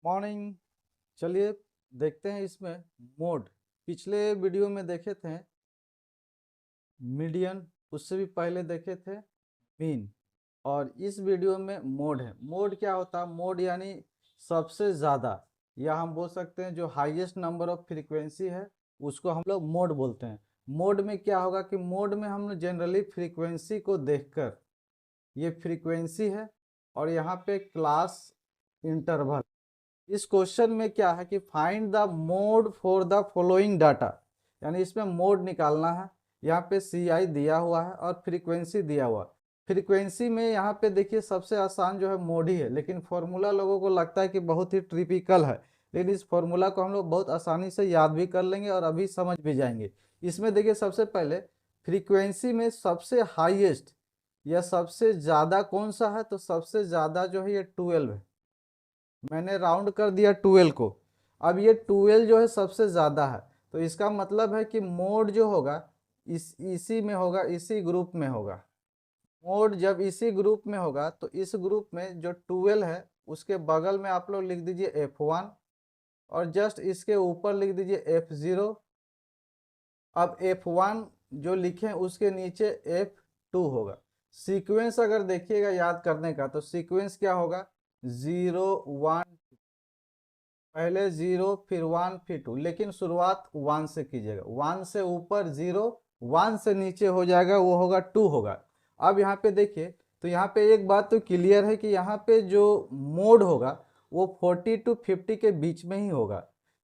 Morning. चलिए देखते हैं इसमें मोड। पिछले वीडियो में देखे थे मीडियन, उससे भी पहले देखे थे मीन, और इस वीडियो में मोड है। मोड क्या होता है? मोड यानी सबसे ज़्यादा, या हम बोल सकते हैं जो हाईएस्ट नंबर ऑफ फ्रीक्वेंसी है उसको हम लोग मोड बोलते हैं। मोड में क्या होगा कि मोड में हम जनरली फ्रीक्वेंसी को देखकर, ये फ्रीक्वेंसी है और यहाँ पे क्लास इंटरवल। इस क्वेश्चन में क्या है कि find the mode for the following data, यानी इसमें मोड निकालना है। यहाँ पे CI दिया हुआ है और फ्रीक्वेंसी दिया हुआ है। फ्रीक्वेंसी में यहाँ पे देखिए सबसे आसान जो है मोड ही है, लेकिन फॉर्मूला लोगों को लगता है कि बहुत ही ट्रिपिकल है, लेकिन इस फॉर्मूला को हम लोग बहुत आसानी से याद भी कर लेंगे और अभी समझ भी जाएंगे। इसमें देखिए सबसे पहले फ्रीक्वेंसी में सबसे हाईएस्ट या सबसे ज़्यादा कौन सा है, तो सबसे ज़्यादा जो है ये 12 है। मैंने राउंड कर दिया 12 को। अब ये 12 जो है सबसे ज़्यादा है, तो इसका मतलब है कि मोड जो होगा इसी में होगा, इसी ग्रुप में होगा। मोड जब इसी ग्रुप में होगा तो इस ग्रुप में जो 12 है उसके बगल में आप लोग लिख दीजिए F1 और जस्ट इसके ऊपर लिख दीजिए F0। अब F1 जो लिखे उसके नीचे F2 होगा। सीक्वेंस अगर देखिएगा याद करने का, तो सीक्वेंस क्या होगा? 0 1, पहले 0 फिर 1 फिर 2, लेकिन शुरुआत 1 से कीजिएगा। 1 से ऊपर 0, 1 से नीचे हो जाएगा वो होगा 2 होगा। अब यहाँ पे देखिए, तो यहाँ पे एक बात तो क्लियर है कि यहाँ पे जो मोड होगा वो 40 to 50 के बीच में ही होगा,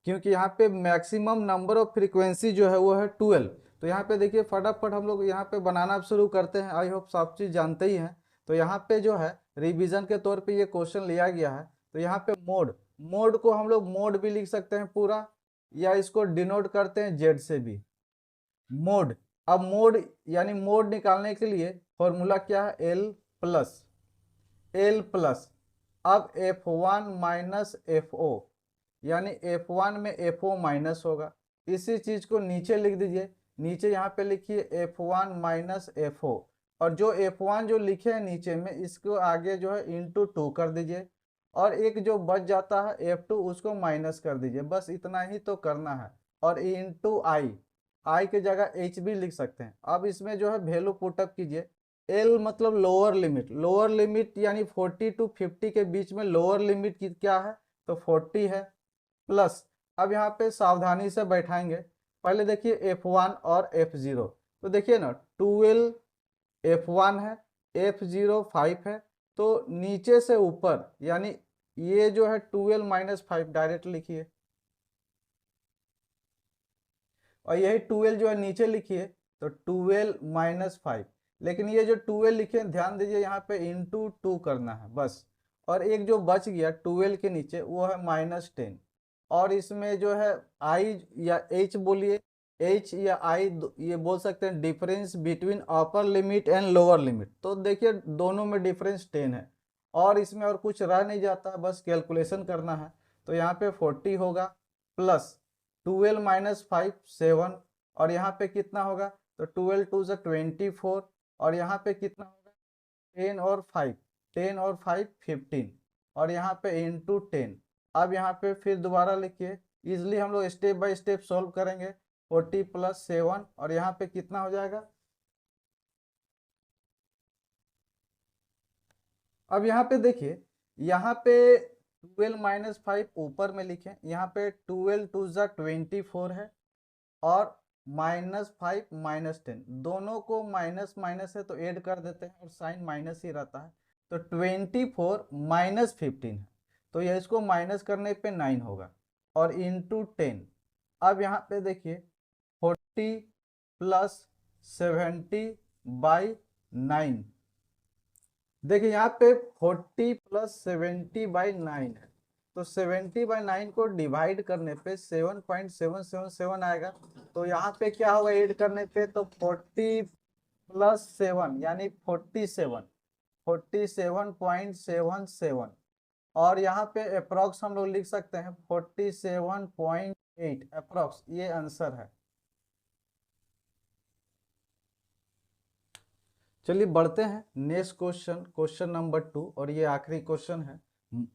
क्योंकि यहाँ पे मैक्सिमम नंबर ऑफ फ्रीक्वेंसी जो है वो है 12। तो यहाँ पे देखिए फटाफट हम लोग यहाँ पे बनाना शुरू करते हैं। आई होप सब चीज़ जानते ही हैं। तो यहाँ पे जो है रिवीजन के तौर पे ये क्वेश्चन लिया गया है। तो यहाँ पे मोड, मोड को हम लोग मोड भी लिख सकते हैं पूरा, या इसको डिनोट करते हैं जेड से भी, मोड। अब मोड यानी मोड निकालने के लिए फॉर्मूला क्या है? L plus. अब F1 माइनस FO, यानी F1 में FO माइनस होगा। इसी चीज को नीचे लिख दीजिए, नीचे यहाँ पे लिखिए F1 माइनस FO, और जो F1 जो लिखे हैं नीचे में इसको आगे जो है इंटू 2 कर दीजिए, और एक जो बच जाता है F2 उसको माइनस कर दीजिए। बस इतना ही तो करना है। और इंटू आई की जगह H भी लिख सकते हैं। अब इसमें जो है वैल्यू पुटअप कीजिए। L मतलब लोअर लिमिट, लोअर लिमिट यानी 40 to 50 के बीच में लोअर लिमिट की क्या है? तो 40 है। प्लस, अब यहाँ पे सावधानी से बैठाएंगे। पहले देखिए F1 और F0, तो देखिए ना 12 F1 है, F0 5 है, तो नीचे से ऊपर यानी ये जो है 12 माइनस 5 डायरेक्ट लिखिए, और यही 12 जो है नीचे लिखिए, तो 12 माइनस 5। लेकिन ये जो 12 लिखे ध्यान दीजिए यहाँ पे इंटू 2 करना है बस। और एक जो बच गया 12 के नीचे वो है -10। और इसमें जो है आई या एच बोलिए, एच या आई ये बोल सकते हैं difference between upper limit and lower limit. तो देखिए दोनों में डिफरेंस 10 है, और इसमें और कुछ रह नहीं जाता, बस कैलकुलेशन करना है। तो यहाँ पे 40 होगा, प्लस 12 माइनस 5 7, और यहाँ पे कितना होगा? तो 12 टू ज़ 24, और यहाँ पे कितना होगा? 10 और 5, 10 और 5 15, और यहाँ पे इंटू 10। अब यहाँ पे फिर दोबारा लिखिए, इजिली हम लोग स्टेप बाय स्टेप सॉल्व करेंगे। 40 प्लस 7, और यहाँ पे कितना हो जाएगा? अब यहाँ पे देखिए, यहाँ पे 12 माइनस 5 ऊपर में लिखे, यहाँ पे 12 टू ज़ 24 है, और -5 -10, दोनों को माइनस माइनस है तो ऐड कर देते हैं, और साइन माइनस ही रहता है। तो 24 माइनस 15 है, तो यह इसको माइनस करने पे 9 होगा, और इंटू 10। अब यहाँ पे देखिए 40 प्लस 70 बाई 9। देखिए यहाँ पे 40 प्लस 70 बाई 9 है, तो 70 बाई 9 को डिवाइड करने पे 7.777 आएगा। तो यहाँ पे क्या होगा ऐड करने पे? तो 40 प्लस 7 यानी 47, 47.77, और यहाँ पे अप्रॉक्स हम लोग लिख सकते हैं 47.8 अप्रॉक्स, ये आंसर है। चलिए बढ़ते हैं नेक्स्ट क्वेश्चन, क्वेश्चन नंबर 2, और ये आखिरी क्वेश्चन है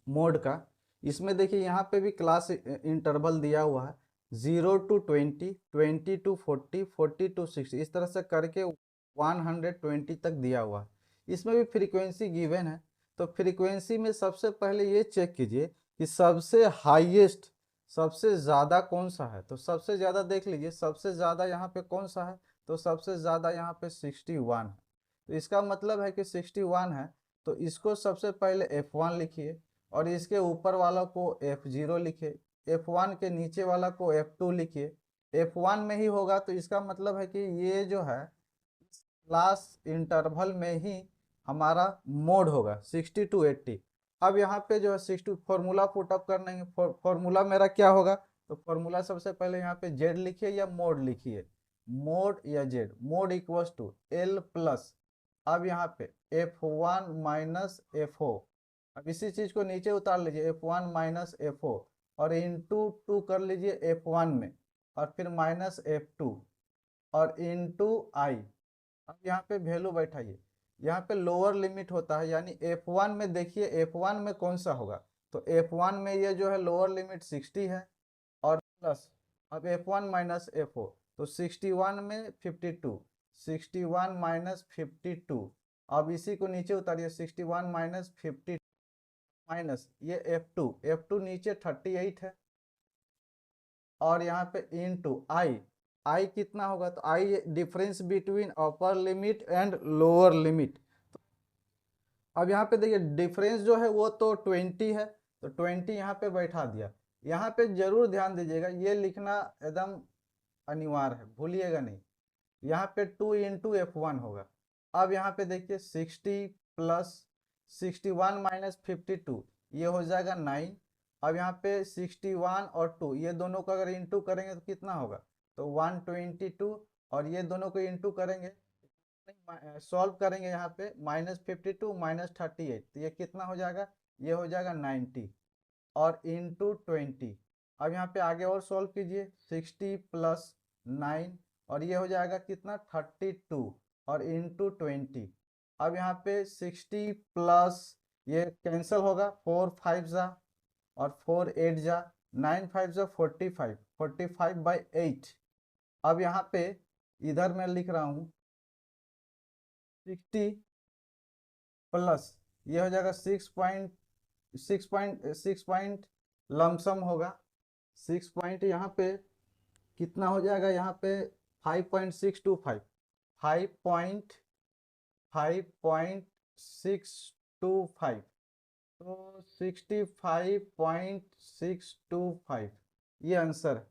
मोड का। इसमें देखिए यहाँ पे भी क्लास इंटरवल दिया हुआ है 0 to 20, 20 to 40, 40 to 60, इस तरह से करके 120 तक दिया हुआ है। इसमें भी फ्रीक्वेंसी गिवन है, तो फ्रीक्वेंसी में सबसे पहले ये चेक कीजिए कि सबसे हाईएस्ट, सबसे ज़्यादा कौन सा है। तो सबसे ज़्यादा देख लीजिए, सबसे ज़्यादा यहाँ पे कौन सा है, तो सबसे ज़्यादा यहाँ पे 61 है। तो इसका मतलब है कि 61 है, तो इसको सबसे पहले F1 लिखिए और इसके ऊपर वाला को F0 लिखिए, F1 के नीचे वाला को F2 लिखिए। F1 में ही होगा तो इसका मतलब है कि ये जो है क्लास इंटरवल में ही हमारा मोड होगा 60 to 80। अब यहाँ पे जो है 60 फॉर्मूला पुटअप करने हैं, फॉर्मूला मेरा क्या होगा, तो फॉर्मूला सबसे पहले यहाँ पे जेड लिखिए या मोड लिखिए, मोड या Z, mode equals to L plus, अब यहाँ पे F1 माइनस FO, अब इसी चीज को नीचे उतार लीजिए F1 माइनस FO और इंटू 2 कर लीजिए F1 में और फिर माइनस F2 और इंटू आई। अब यहाँ पे वैल्यू बैठाइए, यहाँ पे लोअर लिमिट होता है, यानी F1 में देखिए F1 में कौन सा होगा, तो F1 में ये जो है लोअर लिमिट 60 है और प्लस अब F1 माइनस FO, तो 61 में 52, 61 माइनस 52, अब इसी को नीचे उतारिए 61 माइनस 50 माइनस ये F2 नीचे 38 है और यहाँ पे इनटू आई कितना होगा, तो i difference between upper limit and lower limit. अब यहाँ पे देखिए डिफरेंस जो है वो तो 20 है, तो 20 यहाँ पे बैठा दिया। यहाँ पे जरूर ध्यान दीजिएगा, ये लिखना एकदम अनिवार्य है, भूलिएगा नहीं। यहाँ पे 2 इंटू F1 होगा। अब यहाँ पे देखिए 60 प्लस 61 माइनस 52, ये हो जाएगा 9। अब यहाँ पे 61 और 2 ये दोनों को अगर इंटू करेंगे तो कितना होगा, तो 122, और ये दोनों को इंटू करेंगे, सॉल्व करेंगे यहाँ पे -52 -38, तो ये कितना हो जाएगा, ये हो जाएगा 90 और इंटू 20। अब यहाँ पे आगे और सॉल्व कीजिए 60 प्लस 9 और ये हो जाएगा कितना 32 और इंटू 20। अब यहाँ पे 60 प्लस ये कैंसिल होगा, 4 5 जा और 4 8 जा, 9 5 जा 45, 45/8। अब यहाँ पे इधर मैं लिख रहा हूँ 60 प्लस ये हो जाएगा 6 पॉइंट लमसम होगा, 6 पॉइंट यहाँ पे कितना हो जाएगा, यहाँ पे 5.625, 5.625, तो 65.625 ये आंसर है।